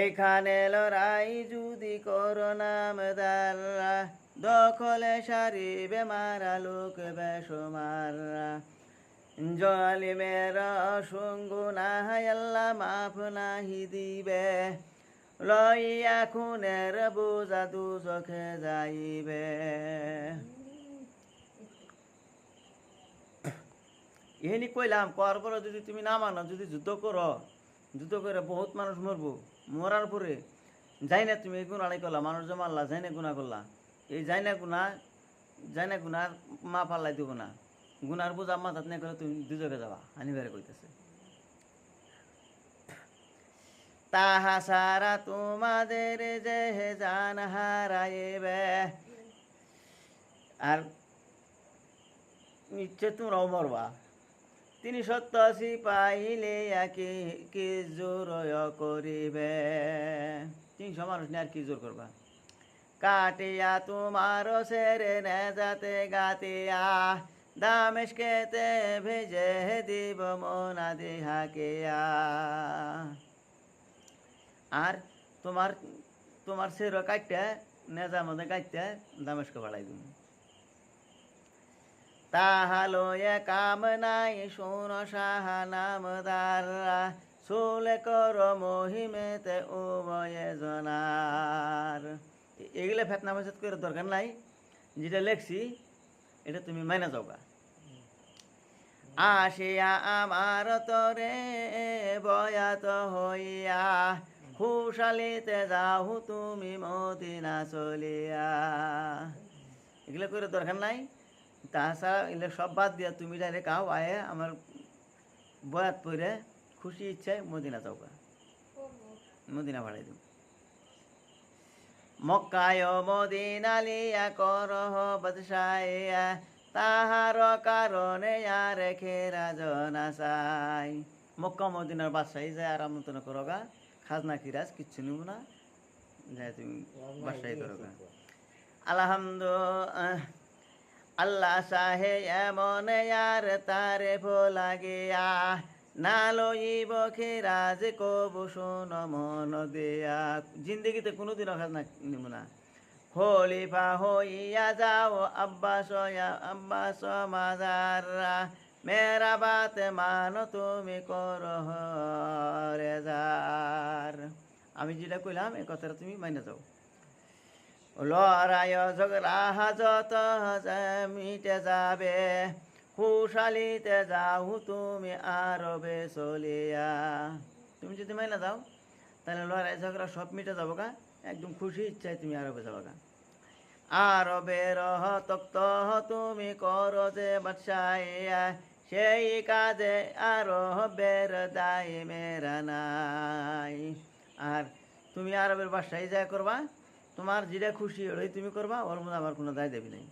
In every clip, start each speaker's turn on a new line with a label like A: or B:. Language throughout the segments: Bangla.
A: এখানে লড়াই যদি করো নাম দাররা, দখলে সারিবে মারা লোক বেসমাররা। জালিমের সঙ্গু নাহাই আল্লাহ মাফ নাহি দিবে, লইয়া খুনের বোঝা দুজখে যাইবে। এহেনি কইলাম কর পরে যদি তুমি না মানো, যদি যুদ্ধ করো, যুদ্ধ করে বহুত মানুষ মরবো, মরার পরে যাই না তুমি এই গুণাটাই করলা, মানুষ যে মারলা যাই না গুণা করলা, এই যাই না গুনার মা পাল্লাই দিব না, গুনার বোঝা মাথাত না করে তুমি দুজকে যাবা, হানিবারে কইতেছে। তাহা সারা তোমাদের যে জান হারাইবে, আর নিশ্চয় তোমরাও মরবা। তিনি সত্য পাইলে কি জোর করিবে, 300 মানুষ নিয়ে আর কি জোর করবা। কাটিয়া তোমার সেরে নে যাতে গাতিয়া, দামেশকেতে ভেজে দিব মনা দিহাকিয়া। আর তোমার সের কাটতে নেজার মধ্যে কাটতে দামেশকে বাড়াই দিব। তাহালো এ কাম নাই শোন সাহা নামদাররা, সোলে কর মহিমেতে উভয়ে জনার। এগুলো ফেতনা ফেসাদ করে দরকার নাই, যেটা লেখছি এটা তুমি মাইনা যাওগা। আসিয়া আমার তরে বয়াত হইয়া, খুশালিতে যাও তুমি মদিনা চলিয়া। এগুলো করে দরকার নাই, তাছাড়া এগুলো সব বাদ দিয়া তুমি ডাইরেক্ট আও, আয়ে আমার বয়াত পরে খুশি ইচ্ছায় মদিনা যাওগা, মদিনা ভাড়াই দিব। মক্কায় মদিনা লিয়া করহ বদশাইয়া, তাহার কারণে আর খেরা জনা চাই। মক্কা মদিনার বাদশাহী যায় আর আমন্ত্রণ করোগা, খাজনা খিরাজ কিচ্ছু নিব না, যায় তুমি বাদশাহী করোগা। আলহামদুলিল্লাহ আল্লাহ সাহে এমন আর তারে লাগিয়া, না লইব খেরাজ কবু শোন মন দিয়া। জিন্দগিতে কোনোদিনও খাজনা নিব না। খলিফা হইয়া যাও আব্বাস মাজাররা, মেরা বাত মানো তুমি করহ রেজার। আমি যেটা কইলাম এই কথাটা তুমি মাইনে যাও। লড়াই ঝগড়া হাজত মিটে যাবে, খুশালিতে যাও তুমি আরবে চলিয়া। তুমি যদি মাইনা যাও তাহলে লড়াই ঝগড়া সব মিটে যাবো গা, একদম খুশি ইচ্ছায় তুমি আরবে যাবো গা। আরবের তক্ত তুমি করো যে বাদশাইয়া, সেই কাজে আরবের দায় মেরা নাই। আর তুমি আরবের বাদশাহী যা করবা, তোমার যেটা খুশি ওই তুমি করবা, ওর মধ্যে আমার কোনো দায় দেবি নাই।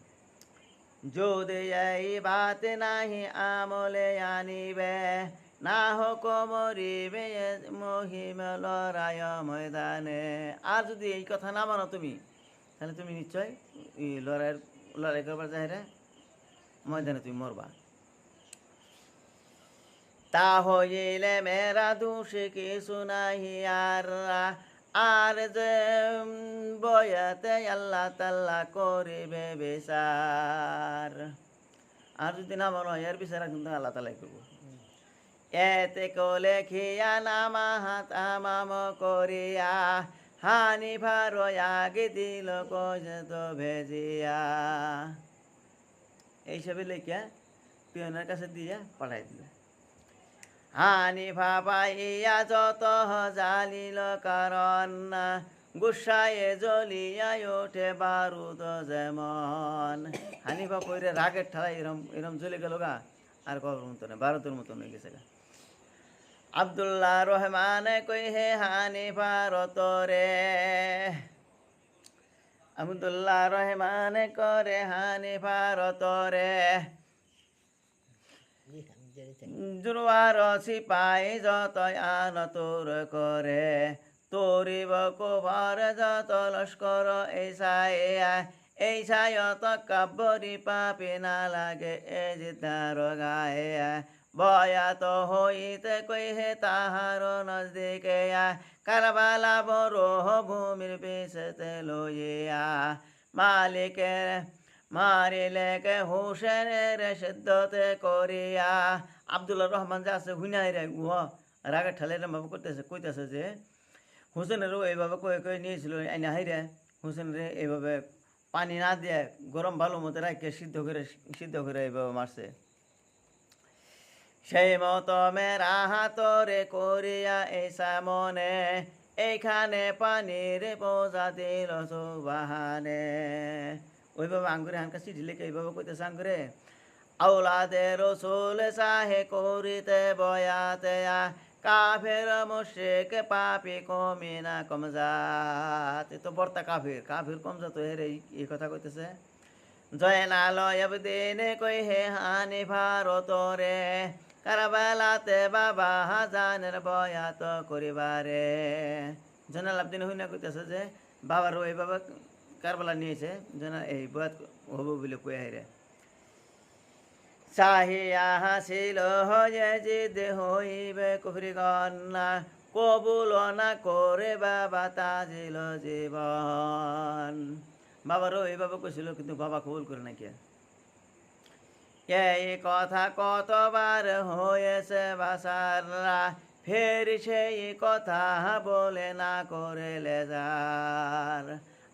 A: যদি এই বাত নাহি আমলে আনিবে, না হোক মরিবে মহিম লড়াই ময়দানে। আর যদি এই কথা না মানো তুমি, তাহলে তুমি নিশ্চয় লড়াই করবার যাই ময়দানে তুমি মরবা। তা হইলে মেরা দোষ কিছু নাহি আর যে বয়াতে আল্লাহ তাল্লাহ করিবে বিচার। আর যদি না মানো এর বিচার কিন্তু আল্লাহ তালাই করবো। এতে কলে খিয়া নামা হাত আমাম করিয়া, হানি ভার আগে দিল কত ভেজিয়া। এইসবে লেখিয়া পিয়নের কাছে দিয়ে পাঠাই দিল। হানি ভাবাইয়া যত জালিল কারণ, গুসায়ে জ্বলিয়ায় ওঠে বারুদ যেমন। হানিফা পরে রাগের ঠাড়াই এরম জ্বলে গেল গা, আর কবর মতন বারুদের মতন হয়ে গেছে গা। আব্দুল্লাহ রহমান কই হে হানিফা রতরে, আব্দুল্লাহ রহমান করে হানিফা রতরে, জুরুয়ার সিপাই যত আন তোর করে, তোরিব কোভার যত লস্কর এই সায়ত কাব্যরি পাপি না লাগে এ জিতার গায়ে। বয়াত হইতে কইহে তাহার নজদিকে কারবালা বড় ভূমির পিছতে লইয়া মালিকের মারিলে কে হুসেনের সিদ্ধতে করিয়া। আব্দুল্লাহ রহমান যে আছে হুইনাই রে রাগের ঠালে এরম করতেছে কইতেছে যে হুসেনেরও এইভাবে কয়ে কয়ে নিয়েছিল আইনা হাইরে হুসেনের এইভাবে পানি না দিয়ে গরম ভালো মতো রাখে সিদ্ধ করে এইভাবে মারছে। সেই মতো মেরা হাতরে করিয়া এই সামনে এইখানে পানির বোঝা দিল সুবাহানে। ওইভাবে আঙ্গুরে হানকা চিঠি লিখে এইভাবে কইতেছে আঙ্গুরে আউলাদে রসুল সাহে করিতে বয়াতে কাফের মুশরিক পাপি কমিনা কমজাত। তো বর্তা কাফির কাফির কমজাত হেরে এই কথা কইতেছে। জয়নালয় দিনে কই হে হানি ভারতরে কারবালাতে বাবা হাজানের বয়াত করিবারে। জয়নাল আবদিন হইনা কইতেছে যে বাবার ওই বাবা কারবালা নিয়েছে যেন এই বয়াত হব বলে কই হাইরে। চাহিয়া হাসিল হয়ে জিদ হইবে কুফরি গন্না কবুল না করে বাবা তাজিল জীবন। বাবারও এইভাবে কইছিল কিন্তু বাবা কবুল করে না কে। এই কথা কতবার হয়েছে বাসাররা ফের সেই কথা বলে না করে লেজার।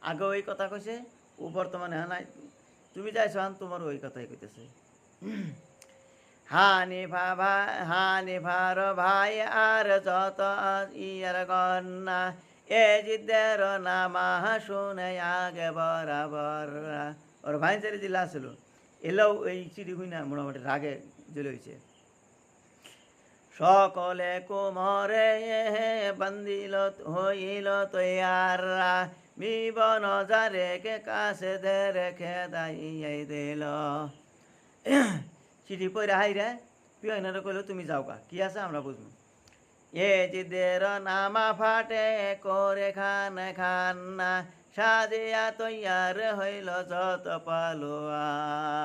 A: আগে ওই কথা কইছে ও বর্তমানে হ্যাঁ নাই তুমি যাইছো তোমার ওই কথাই কইতেছে। হানিফার ভাই আর যত ইয়ার গন্না এ জিদ্দের নামা শুনে আগে বরাবর। ওর ভাই চারি জিল্লা ছিল এলেও এই চিঠি হই না মোটামুটি রাগে জেলে হয়েছে। সকলে কুমরে বান্দিল হইল তৈয়াররা বিবন যারে কে কাছে দে রেখে দাইয়াই দিল। চিঠি পড়ে হাইরে পিয়নারে কইল তুমি যাও কা কি আছে আমরা বুঝবো। এ জিদের নামা ফাটে করে খান খান্না সাজিয়া তৈয়ার হইল যত পালোয়ান।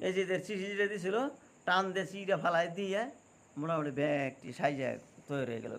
A: এই জিদের চিঠি যেটা দিছিল টান দিয়ে চিঠা ফালাই দিয়ে মোটামুটি ব্যাগটি সাইজা তৈরি হয়ে গেল।